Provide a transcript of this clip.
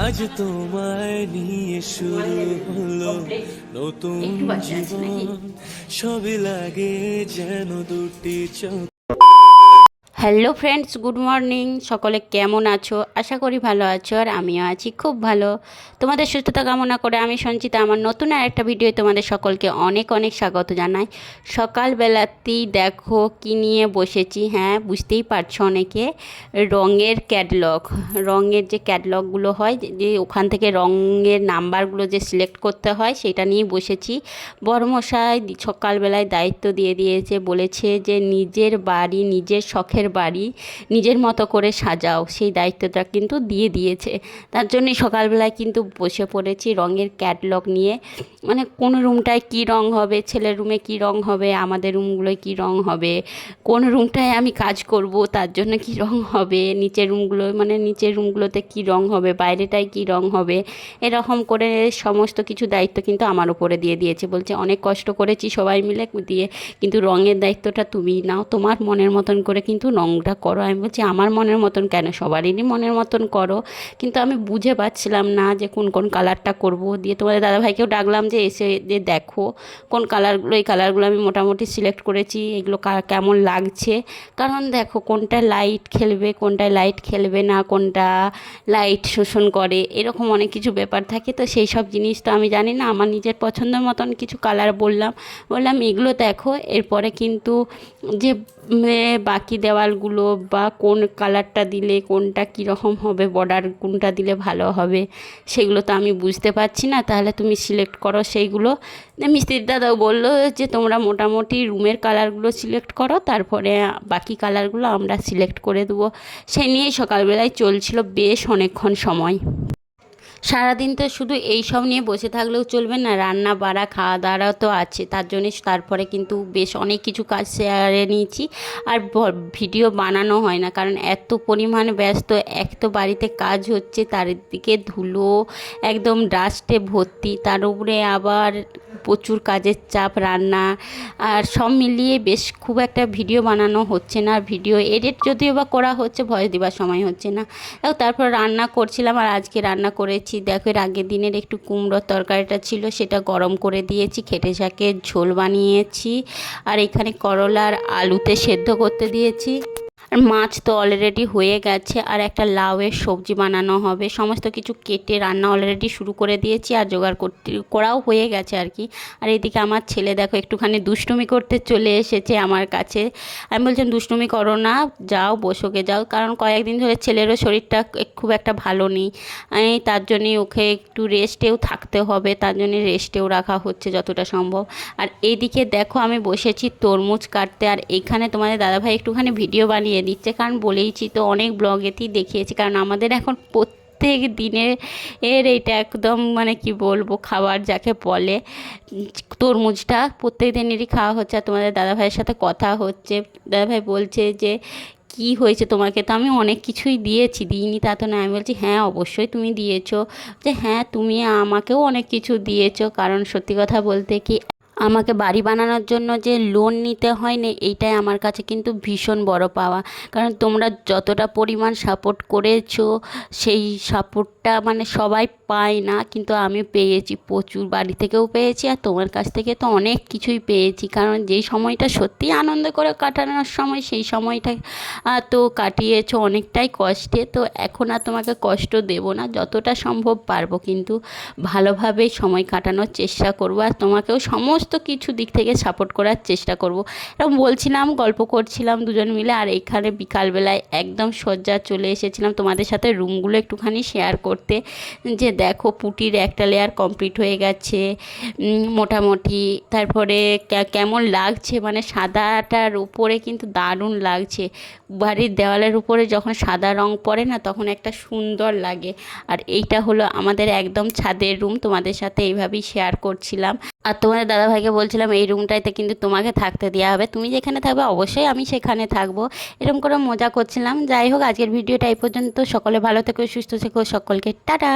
আজ তোমায় নিয়ে শুরু হলো নতুন জীবন, সবই লাগে যেন দুটি চোখ। Hello friends, good morning. সকলে কেমন আছো? আশা করি ভালো আছো, আর আমিও আছি খুব ভালো। তোমাদের সুস্থতা কামনা করে আমি সঞ্চিতা আমার নতুন আরেকটা ভিডিও তোমাদের সকলকে অনেক অনেক স্বাগত জানাই। সকালবেলাতেই দেখো কি নিয়ে বসেছি। হ্যাঁ, বুঝতেই পারছো অনেকে, রঙের ক্যাটলগ। রঙের যে ক্যাটলগগুলো হয়, যে ওখান থেকে রঙের নাম্বারগুলো যে সিলেক্ট করতে হয়, সেটা নিয়ে বসেছি। বড়মশাই সকালবেলায় দায়িত্ব দিয়ে দিয়েছে, বলেছে যে নিজের বাড়ি, নিজের শখের বাড়ি নিজের মতো করে সাজাও, সেই দায়িত্বটা কিন্তু দিয়ে দিয়েছে। তার জন্যই সকালবেলায় কিন্তু বসে পড়েছি রঙের ক্যাটলগ নিয়ে। মানে কোন রুমটায় কি রং হবে, ছেলের রুমে কি রং হবে, আমাদের রুমগুলোয় কি রং হবে, কোন রুমটায় আমি কাজ করব তার জন্য কি রং হবে, নিচের রুমগুলোতে কি রং হবে, বাইরেটায় কি রং হবে, এরকম করে সমস্ত কিছু দায়িত্ব কিন্তু আমার উপরে দিয়ে দিয়েছে। বলছে অনেক কষ্ট করেছি সবাই মিলে দিয়ে, কিন্তু রঙের দায়িত্বটা তুমিই নাও, তোমার মনের মতন করে কিন্তু রঙটা করো। আমি বলছি আমার মনের মতন কেন, সবারই মনের মতন করো। কিন্তু আমি বুঝে পাচ্ছিলাম না যে কোন কোন কালারটা করব। দিয়ে তোমাদের দাদাভাইকেও ডাকলাম যে এসে যে দেখো কোন কালারগুলো, এই কালারগুলো আমি মোটামুটি সিলেক্ট করেছি, এগুলো কেমন লাগছে। কারণ দেখো কোনটা লাইট খেলবে, কোনটায় লাইট খেলবে না, কোনটা লাইট শোষণ করে, এরকম অনেক কিছু ব্যাপার থাকে। তো সেই সব জিনিস তো আমি জানি না। আমার নিজের পছন্দের মতন কিছু কালার বললাম এগুলো দেখো। এরপরে কিন্তু যে বাকি দেওয়ালগুলো বা কোন কালারটা দিলে কোনটা কীরকম হবে, বর্ডার কোনটা দিলে ভালো হবে, সেগুলো তো আমি বুঝতে পারছি না। তাহলে তুমি সিলেক্ট করো সেইগুলো। মিস্ত্রির দাদাও বললো যে তোমরা মোটামুটি রুমের কালারগুলো সিলেক্ট করো, তারপরে বাকি কালারগুলো আমরা সিলেক্ট করে দেবো। সেই নিয়েই সকালবেলায় চলছিল বেশ অনেকক্ষণ সময়। সারাদিন তো শুধু এই সব নিয়ে বসে থাকলেও চলবে না, রান্না বাড়া খাওয়া দাওয়াও তো আছে। তার জন্যে তারপরে কিন্তু বেশ অনেক কিছু কাজ সেরে নিয়েছি। আর ভিডিও বানানো হয় না, কারণ এত পরিমাণ ব্যস্ত। এক তো বাড়িতে কাজ হচ্ছে, তার দিকে ধুলো একদম ডাস্টে ভর্তি, তার উপরে আবার প্রচুর কাজের চাপ, রান্না, আর সব মিলিয়ে বেশ খুব একটা ভিডিও বানানো হচ্ছে না। ভিডিও এডিট যদিও বা করা হচ্ছে, ভয়েস দেওয়ার সময় হচ্ছে না। তারপর রান্না করছিলাম, আর আজকে রান্না করেছি দেখো, এর আগের দিনের একটু কুমড়োর তরকারিটা ছিল, সেটা গরম করে দিয়েছি, খেটে শাকের ঝোল বানিয়েছি, আর এখানে করলার আলুতে সেদ্ধ করতে দিয়েছি। আর মাছ তো অলরেডি হয়ে গেছে, আর একটা লাউয়ের সবজি বানানো হবে। সমস্ত কিছু কেটে রান্না অলরেডি শুরু করে দিয়েছি, আর জোগাড় করাও হয়ে গেছে আর কি। আর এদিকে আমার ছেলে দেখো একটুখানি দুষ্টুমি করতে চলে এসেছে আমার কাছে। আমি বলছিলাম দুষ্টুমি করো না, যাও বসোকে যাও, কারণ কয়েকদিন ধরে ছেলেরও শরীরটা খুব একটা ভালো নেই। তার জন্যই ওকে একটু রেস্টেও থাকতে হবে, তার জন্যে রেস্টেও রাখা হচ্ছে যতটা সম্ভব। আর এইদিকে দেখো আমি বসেছি তরমুজ কাটতে, আর এইখানে তোমাদের দাদাভাই একটুখানি ভিডিও বানিয়ে দিচ্ছে, কারণ বলেইছি তো অনেক ব্লগেতেই দেখিয়েছি, কারণ আমাদের এখন প্রত্যেক দিনের এটা একদম মানে কি বলবো, খাবার যাকে বলে, তরমুজটা প্রত্যেক দিনেরই খাওয়া হচ্ছে। আর তোমাদের দাদাভাইয়ের সাথে কথা হচ্ছে, দাদাভাই বলছে যে কি হয়েছে তোমাকে, তো আমি অনেক কিছুই দিইনি তা তো না। আমি বলছি হ্যাঁ অবশ্যই তুমি দিয়েছো, যে হ্যাঁ তুমি আমাকেও অনেক কিছু দিয়েছো। কারণ সত্যি কথা বলতে কি, আমাকে বাড়ি বানানোর জন্য যে লোন নিতে হয় না, এইটাই আমার কাছে কিন্তু ভীষণ বড় পাওয়া। কারণ তোমরা যতটা পরিমাণ সাপোর্ট করেছো, সেই সাপোর্টটা মানে সবাই পায় না, কিন্তু আমি পেয়েছি প্রচুর, বাড়ি থেকেও পেয়েছি, আর তোমার কাছ থেকে তো অনেক কিছুই পেয়েছি। কারণ যেই সময়টা সত্যি আনন্দ করে কাটানোর সময়, সেই সময়টা তো কাটিয়েছো অনেকটাই কষ্টে। তো এখন আর তোমাকে কষ্ট দেব না, যতটা সম্ভব পারবো কিন্তু ভালোভাবেই সময় কাটানোর চেষ্টা করবো, আর তোমাকেও সমস্ত কিছু দিক থেকে সাপোর্ট করার চেষ্টা করব। এরকম বলছিলাম, গল্প করছিলাম দুজন মিলে। আর এখানে বিকালবেলায় একদম সজ্জা চলে এসেছিলাম তোমাদের সাথে রুমগুলো একটুখানি শেয়ার করতে, যে দেখো পুটির একটা লেয়ার কমপ্লিট হয়ে গেছে মোটামুটি। তারপরে কেমন লাগছে, মানে সাদাটার উপরে কিন্তু দারুণ লাগছে। বাড়ির দেওয়ালের উপরে যখন সাদা রং পড়ে না, তখন একটা সুন্দর লাগে। আর এইটা হলো আমাদের একদম ছাদের রুম, তোমাদের সাথে এইভাবেই শেয়ার করছিলাম। আর তোমাদের দাদাভাইকে বলছিলাম এই রুমটাতে কিন্তু তোমাকে থাকতে দেওয়া হবে, তুমি যেখানে থাকবে অবশ্যই আমি সেখানে থাকবো, এরকম করে মজা করছিলাম। যাই হোক, আজকের ভিডিওটা এই পর্যন্ত। সকলে ভালো থেকো, সুস্থ থেকো, সকলকে টাটা।